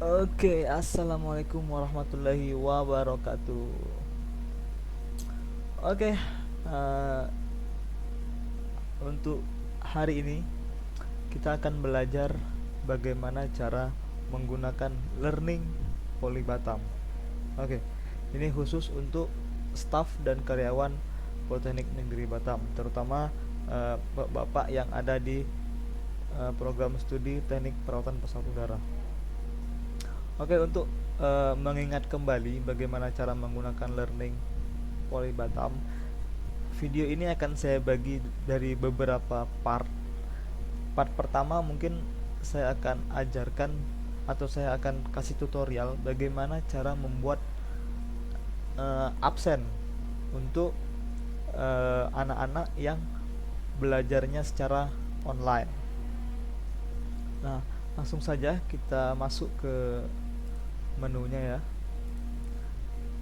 Oke, assalamualaikum warahmatullahi wabarakatuh. Oke, eh, untuk hari ini kita akan belajar bagaimana cara menggunakan learning Polybatam. Oke, ini khusus untuk staf dan karyawan Politeknik Negeri Batam, terutama bapak yang ada di program studi Teknik Perawatan Pesawat Udara. Oke, untuk mengingat kembali bagaimana cara menggunakan learning Polybatam, video ini akan saya bagi dari beberapa part. Part pertama mungkin saya akan ajarkan atau saya akan kasih tutorial bagaimana cara membuat absen untuk anak-anak yang belajarnya secara online. Nah, langsung saja kita masuk ke menunya ya.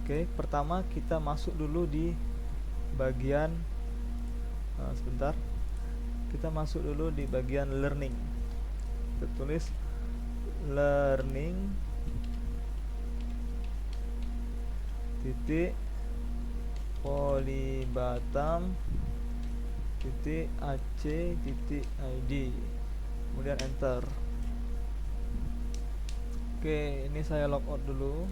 Oke, pertama kita masuk dulu di bagian sebentar. Kita masuk dulu di bagian learning. Kita tulis learning titik Polybatam titik ac titik id, kemudian enter. Oke, ini saya logout dulu.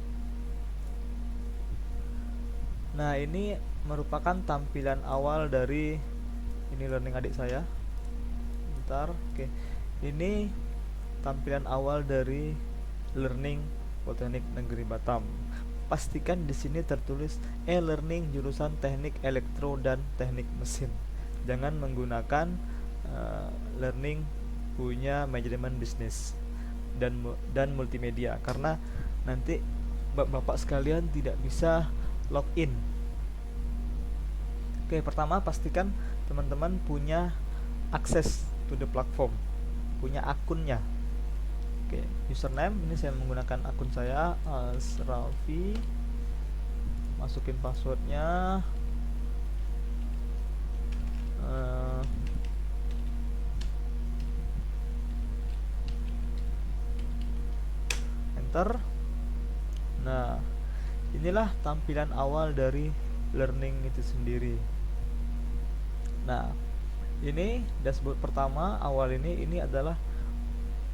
Nah, ini merupakan tampilan awal dari ini learning adik saya. Bentar. Oke. Ini tampilan awal dari learning Politeknik Negeri Batam. Pastikan di sini tertulis e-learning jurusan Teknik Elektro dan Teknik Mesin. Jangan menggunakan learning punya manajemen bisnis dan multimedia, karena nanti bapak sekalian tidak bisa login. Oke, pertama pastikan teman-teman punya akses to the platform, punya akunnya. Oke, username ini saya menggunakan akun saya Asrafi. Masukin passwordnya. Enter. Nah, inilah tampilan awal dari learning itu sendiri. Nah, ini dashboard pertama awal ini adalah,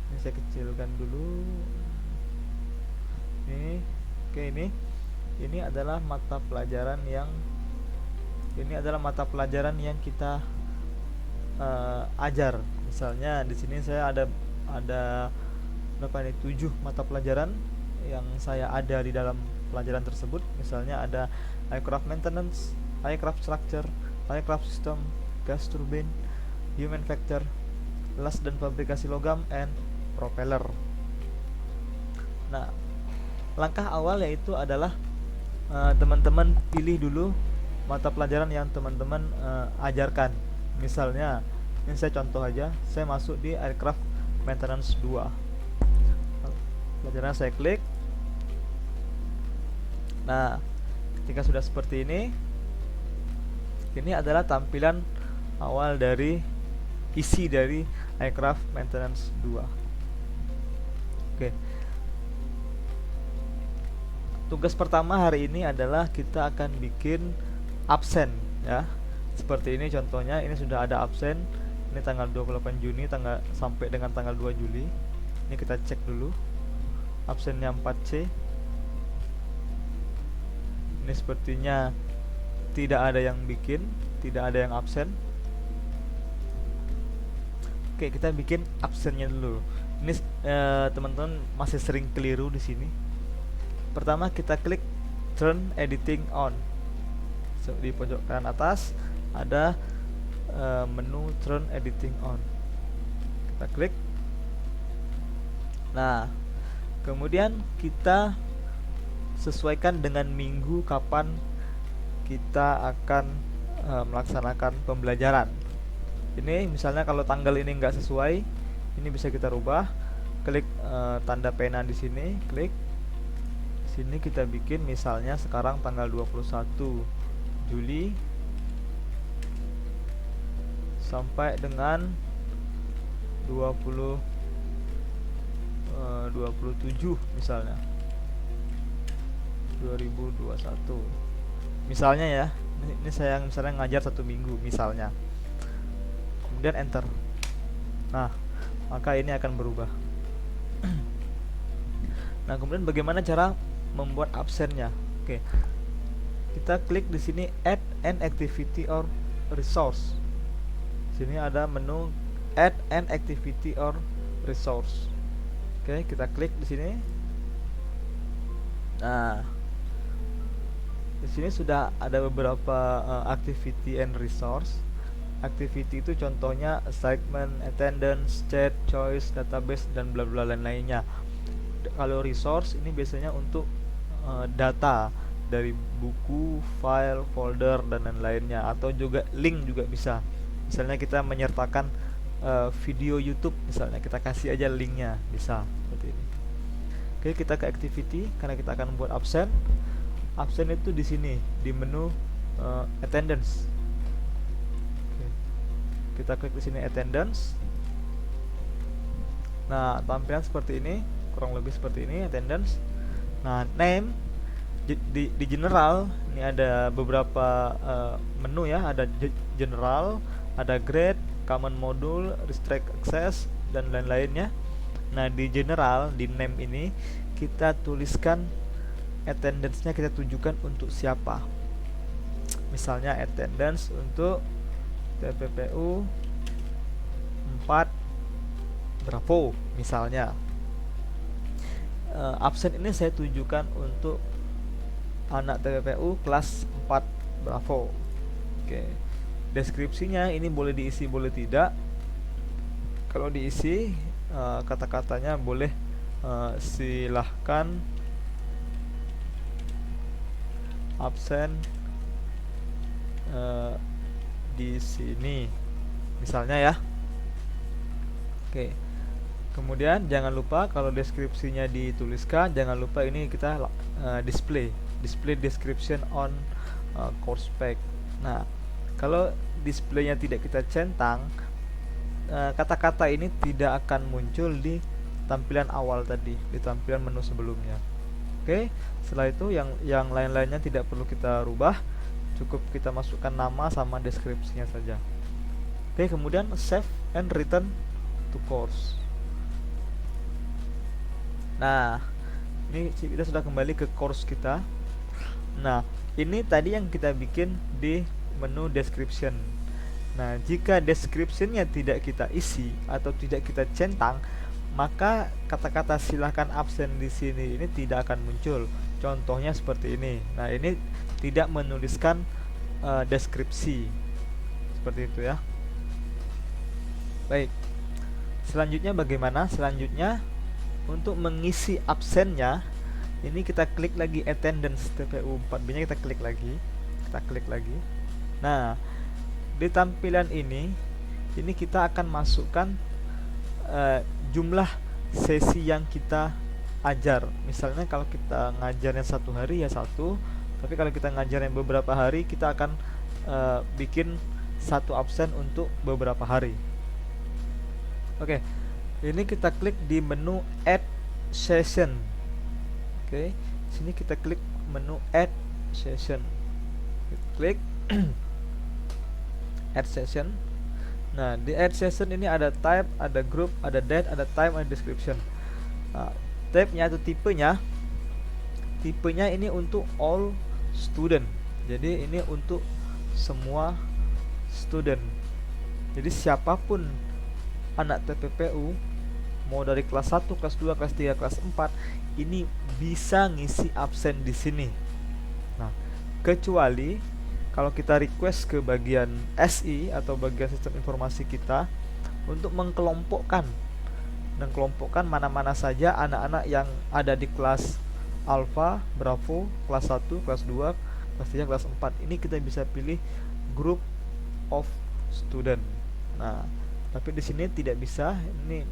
ini saya kecilkan dulu. Oke, ini adalah mata pelajaran yang kita ajar. Misalnya di sini saya ada berapa nih, 7 mata pelajaran yang saya ada di dalam pelajaran tersebut. Misalnya ada aircraft maintenance, aircraft structure, aircraft system, gas turbine, human factor, las dan fabrikasi logam, and propeller. Nah, langkah awal yaitu adalah teman-teman pilih dulu mata pelajaran yang teman-teman ajarkan. Misalnya, ini saya contoh aja, saya masuk di aircraft maintenance 2. Pelajaran saya klik. Nah, ketika sudah seperti ini adalah tampilan awal dari isi dari aircraft maintenance 2. Oke. Tugas pertama hari ini adalah kita akan bikin absen ya. Seperti ini contohnya, ini sudah ada absen. Ini tanggal 28 Juni sampai dengan tanggal 2 Juli. Ini kita cek dulu. Absennya 4C. Ini sepertinya tidak ada yang bikin, tidak ada yang absen. Oke, kita bikin absennya dulu. Ini teman-teman masih sering keliru di sini. Pertama kita klik turn editing on. So, di pojok kanan atas ada menu turn editing on. Kita klik. Nah, kemudian kita sesuaikan dengan minggu kapan kita akan melaksanakan pembelajaran. Ini misalnya kalau tanggal ini nggak sesuai, ini bisa kita rubah. Klik tanda pena di sini, klik. Sini kita bikin misalnya sekarang tanggal 21 Juli sampai dengan 22 27 misalnya 2021 misalnya ya. Ini saya misalnya ngajar 1 minggu misalnya, kemudian enter. Nah, maka ini akan berubah. Nah, kemudian bagaimana cara membuat absennya? Oke, kita klik di sini add an activity or resource. Sini ada menu add an activity or resource. Oke, kita klik di sini. Nah, di sini sudah ada beberapa activity and resource. Activity itu contohnya assignment, attendance, chat, choice, database, dan bla bla lain-lainnya. Kalau resource ini biasanya untuk data dari buku, file, folder, dan lain-lainnya, atau juga link juga bisa. Misalnya kita menyertakan video YouTube, misalnya kita kasih aja linknya, bisa seperti ini. Oke, kita ke activity karena kita akan buat absen. Absen itu di sini di menu attendance. Oke, kita klik di sini attendance. Nah, tampilan seperti ini, kurang lebih seperti ini attendance. Nah, name di general ini ada beberapa menu ya, ada general, ada grade, common module, restrict access, dan lain-lainnya. Nah, di general, di name ini kita tuliskan attendance-nya, kita tujukan untuk siapa. Misalnya attendance untuk TPPU 4 Bravo misalnya. Absen ini saya tujukan untuk anak TPPU kelas 4 Bravo. Oke. Deskripsinya ini boleh diisi, boleh tidak. Kalau diisi, kata-katanya boleh silahkan absen di sini misalnya ya. Oke. Kemudian jangan lupa kalau deskripsinya dituliskan, jangan lupa ini kita display description on course pack. Nah, kalau displaynya tidak kita centang, kata-kata ini tidak akan muncul di tampilan awal tadi, di tampilan menu sebelumnya. Oke, setelah itu yang lain-lainnya tidak perlu kita rubah, cukup kita masukkan nama sama deskripsinya saja. Oke, kemudian save and return to course. Nah, ini kita sudah kembali ke course kita. Nah, ini tadi yang kita bikin di menu description. Nah, jika descriptionnya tidak kita isi atau tidak kita centang, maka kata-kata silahkan absen di sini ini tidak akan muncul. Contohnya seperti ini. Nah, ini tidak menuliskan deskripsi seperti itu ya. Baik. Selanjutnya bagaimana? Selanjutnya untuk mengisi absennya, ini kita klik lagi attendance TPU 4B nya, kita klik lagi. Nah, di tampilan ini kita akan masukkan jumlah sesi yang kita ajar. Misalnya kalau kita ngajarnya 1 hari ya 1, tapi kalau kita ngajarnya beberapa hari, kita akan bikin 1 absen untuk beberapa hari. Oke, ini kita klik di menu add session. Oke, sini kita klik menu add session. Klik add session. Nah, di add session ini ada type, ada group, ada date, ada time, ada description. Nah, type-nya atau tipenya ini untuk all student. Jadi ini untuk semua student. Jadi siapapun anak TPPU, mau dari kelas 1, kelas 2, kelas 3, kelas 4, ini bisa ngisi absen di sini. Nah, kecuali kalau kita request ke bagian SI atau bagian sistem informasi kita untuk mengkelompokkan mana-mana saja anak-anak yang ada di kelas Alpha, Bravo, kelas 1, kelas 2, kelas 3, kelas 4. Ini kita bisa pilih group of student. Nah, tapi di sini tidak bisa, ini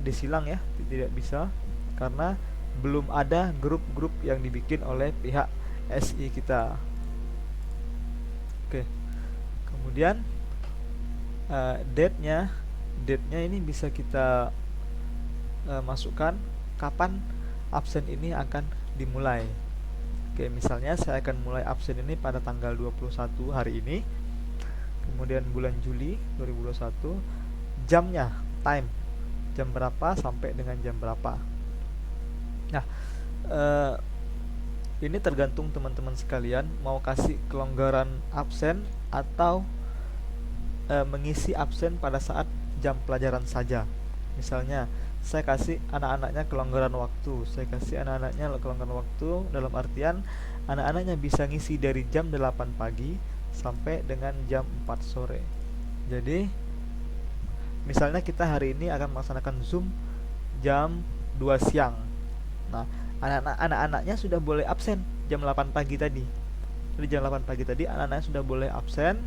disilang ya, tidak bisa karena belum ada grup-grup yang dibikin oleh pihak SI kita. Oke. Kemudian date-nya ini bisa kita masukkan kapan absen ini akan dimulai. Oke, misalnya saya akan mulai absen ini pada tanggal 21 hari ini. Kemudian bulan Juli 2021, jamnya, time, jam berapa sampai dengan jam berapa. Nah, ini tergantung teman-teman sekalian mau kasih kelonggaran absen atau mengisi absen pada saat jam pelajaran saja. Misalnya saya kasih anak-anaknya kelonggaran waktu. Saya kasih anak-anaknya kelonggaran waktu dalam artian anak-anaknya bisa ngisi dari jam 8 pagi sampai dengan jam 4 sore. Jadi misalnya kita hari ini akan melaksanakan Zoom jam 2 siang. Nah, anak-anaknya sudah boleh absen jam 8 pagi tadi. Jadi jam 8 pagi tadi anak-anaknya sudah boleh absen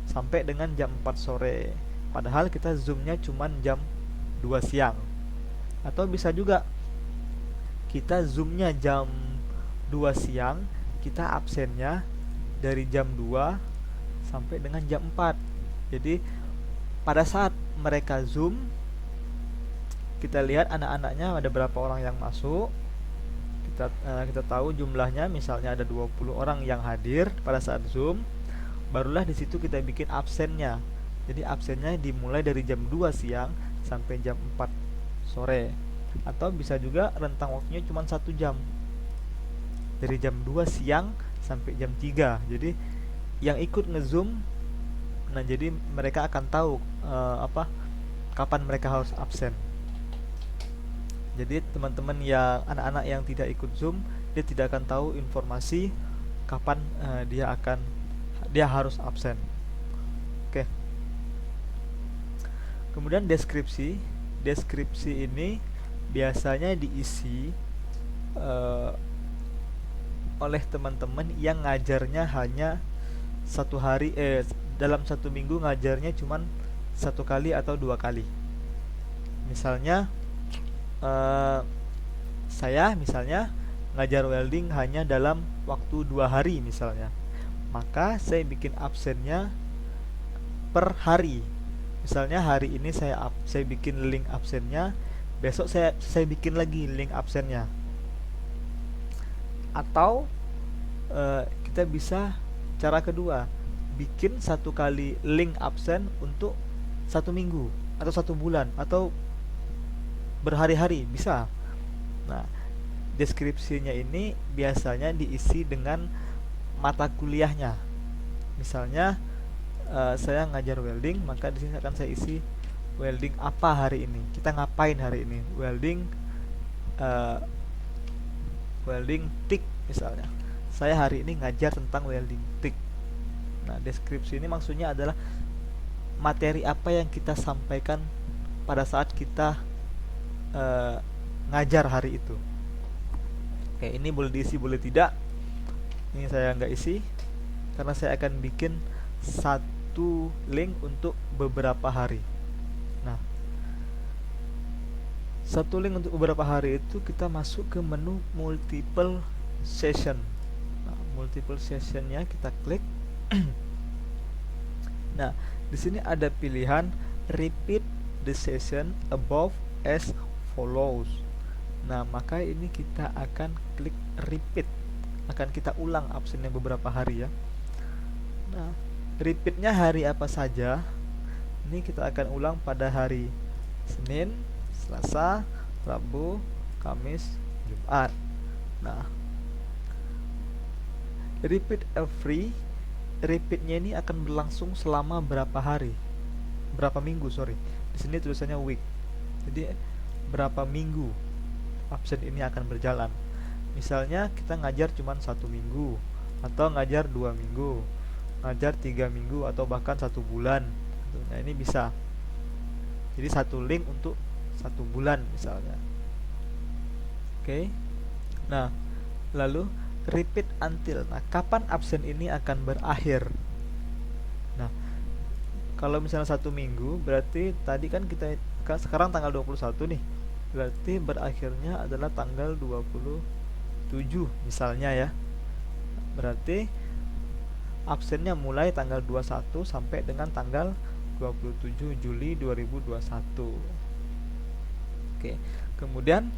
sampai dengan jam 4 sore. Padahal kita zoomnya cuma jam 2 siang. Atau bisa juga kita zoomnya jam 2 siang, kita absennya dari jam 2 sampai dengan jam 4. Jadi pada saat mereka zoom, kita lihat anak-anaknya ada berapa orang yang masuk. Kita tahu jumlahnya, misalnya ada 20 orang yang hadir pada saat zoom. Barulah di situ kita bikin absennya. Jadi absennya dimulai dari jam 2 siang sampai jam 4 sore. Atau bisa juga rentang waktunya cuma 1 jam. Dari jam 2 siang sampai jam 3. Jadi yang ikut nge-zoom, nah jadi mereka akan tahu kapan mereka harus absen. Jadi teman-teman yang anak-anak yang tidak ikut zoom, dia tidak akan tahu informasi kapan dia harus absen. Oke. Kemudian deskripsi ini biasanya diisi oleh teman-teman yang ngajarnya hanya dalam satu minggu ngajarnya cuman 1 kali atau 2 kali. Misalnya saya misalnya ngajar welding hanya dalam waktu 2 hari misalnya, maka saya bikin absennya per hari. Misalnya hari ini saya bikin link absennya, besok saya bikin lagi link absennya. Atau kita bisa cara kedua, bikin 1 kali link absen untuk 1 minggu atau 1 bulan atau berhari-hari bisa. Nah, deskripsinya ini biasanya diisi dengan mata kuliahnya. Misalnya saya ngajar welding, maka di sini akan saya isi welding apa hari ini. Kita ngapain hari ini? Welding TIG misalnya. Saya hari ini ngajar tentang welding TIG. Nah, deskripsi ini maksudnya adalah materi apa yang kita sampaikan pada saat kita ngajar hari itu. Oke, ini boleh diisi boleh tidak. Ini saya nggak isi karena saya akan bikin 1 link untuk beberapa hari. Nah, 1 link untuk beberapa hari itu kita masuk ke menu multiple session. Nah, multiple sessionnya kita klik. Nah, di sini ada pilihan repeat the session above as follows. Nah, maka ini kita akan klik repeat. Akan kita ulang absennya beberapa hari ya. Nah, repeatnya hari apa saja? Ini kita akan ulang pada hari Senin, Selasa, Rabu, Kamis, Jumat. Nah, repeatnya ini akan berlangsung selama berapa hari? Berapa minggu, sorry. Di sini tulisannya week. Jadi berapa minggu absen ini akan berjalan. Misalnya kita ngajar cuma 1 minggu, atau ngajar 2 minggu, ngajar 3 minggu, atau bahkan 1 bulan. Nah, ini bisa. Jadi 1 link untuk 1 bulan misalnya. Oke. Nah, lalu repeat until. Nah, kapan absen ini akan berakhir? Nah, kalau misalnya 1 minggu, berarti tadi kan kita sekarang tanggal 21 nih. Berarti berakhirnya adalah tanggal 27 misalnya ya. Berarti absennya mulai tanggal 21 sampai dengan tanggal 27 Juli 2021. Oke, kemudian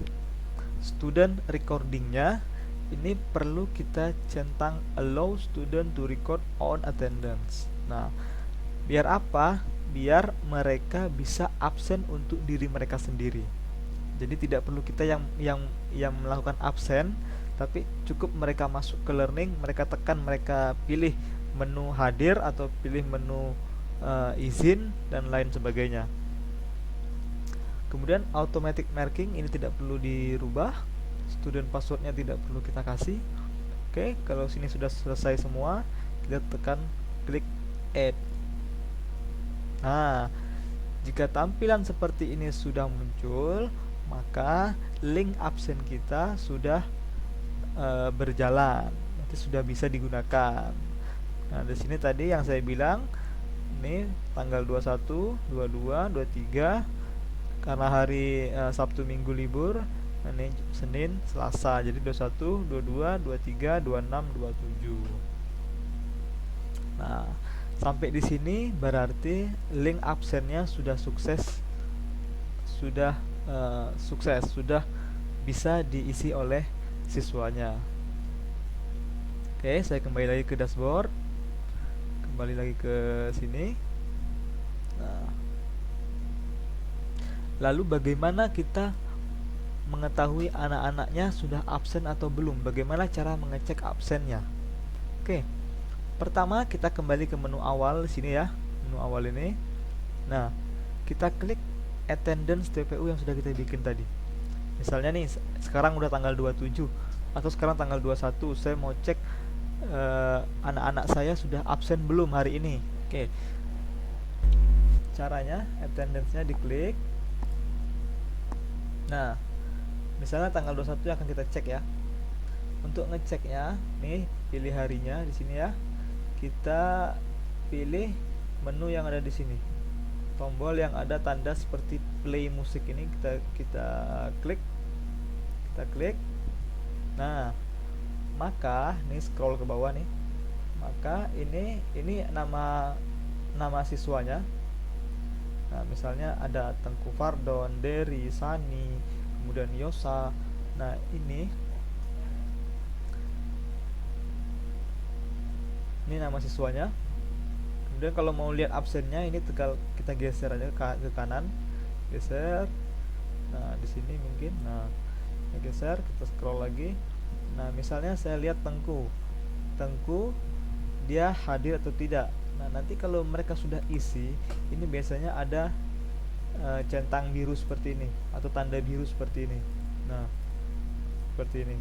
student recordingnya ini perlu kita centang allow student to record on attendance. Nah, biar apa? Biar mereka bisa absen untuk diri mereka sendiri. Jadi tidak perlu kita yang melakukan absen, tapi cukup mereka masuk ke learning, mereka tekan, mereka pilih menu hadir atau pilih menu izin dan lain sebagainya. Kemudian automatic marking ini tidak perlu dirubah, student passwordnya tidak perlu kita kasih. Oke, kalau sini sudah selesai semua, kita tekan klik add. Nah, jika tampilan seperti ini sudah muncul, maka link absen kita sudah berjalan, nanti sudah bisa digunakan. Nah, di sini tadi yang saya bilang, ini tanggal 21, 22, 23 karena hari Sabtu Minggu libur. Ini Senin, Selasa, jadi 21, 22, 23, 26, 27. Nah, sampai di sini berarti link absennya sudah sukses, sudah bisa diisi oleh siswanya. Oke, saya kembali lagi ke dashboard, kembali lagi ke sini. Nah, lalu bagaimana kita mengetahui anak-anaknya sudah absen atau belum? Bagaimana cara mengecek absennya? Oke, pertama kita kembali ke menu awal sini ya, menu awal ini. Nah, kita klik attendance TPU yang sudah kita bikin tadi. Misalnya nih, sekarang udah tanggal 27 atau sekarang tanggal 21, saya mau cek anak-anak saya sudah absen belum hari ini. Oke, caranya attendance-nya diklik. Nah, misalnya tanggal 21 akan kita cek ya. Untuk ngeceknya, nih pilih harinya di sini ya. Kita pilih menu yang ada di sini. Tombol yang ada tanda seperti play musik ini kita klik. Kita klik. Nah, maka nih scroll ke bawah nih. Maka ini nama siswanya. Nah, misalnya ada Tengku Fardon, Dery, Sani, kemudian Yosa. Nah, ini nama siswanya. Kemudian kalau mau lihat absennya, ini tinggal kita geser aja ke kanan, geser. Nah, di sini mungkin, nah, kita geser, kita scroll lagi. Nah, misalnya saya lihat Tengku, dia hadir atau tidak. Nah, nanti kalau mereka sudah isi, ini biasanya ada centang biru seperti ini atau tanda biru seperti ini. Nah, seperti ini.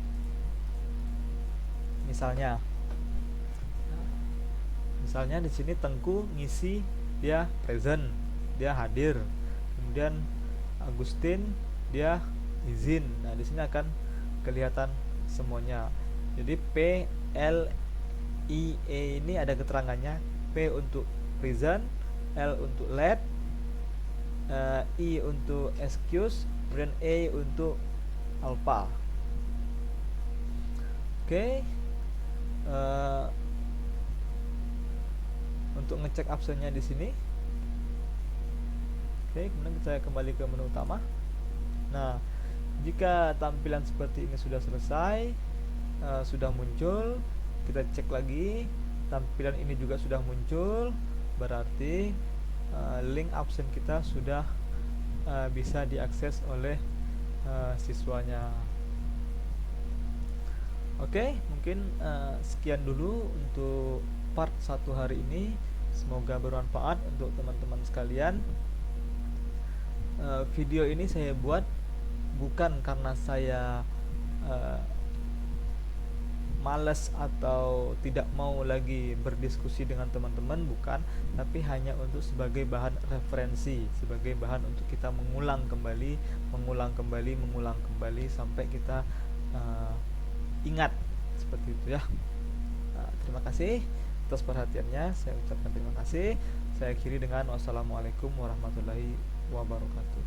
Misalnya di sini Tengku ngisi, dia present, dia hadir. Kemudian Agustin dia izin. Nah, di sini akan kelihatan semuanya. Jadi P, L, I, E ini ada keterangannya. P untuk present, L untuk late, I untuk excuse, kemudian E untuk alpha. Oke. Untuk ngecek absennya di sini. Oke, kemudian kita kembali ke menu utama. Nah, jika tampilan seperti ini sudah selesai, sudah muncul, kita cek lagi, tampilan ini juga sudah muncul, berarti link absen kita sudah bisa diakses oleh siswanya. Oke, mungkin sekian dulu untuk part 1 hari ini. Semoga bermanfaat untuk teman-teman sekalian. Video ini saya buat bukan karena saya malas atau tidak mau lagi berdiskusi dengan teman-teman, bukan, tapi hanya untuk sebagai bahan referensi, sebagai bahan untuk kita mengulang kembali sampai kita ingat, seperti itu ya. Terima kasih atas perhatiannya, saya ucapkan terima kasih. Saya akhiri dengan wassalamualaikum warahmatullahi wabarakatuh.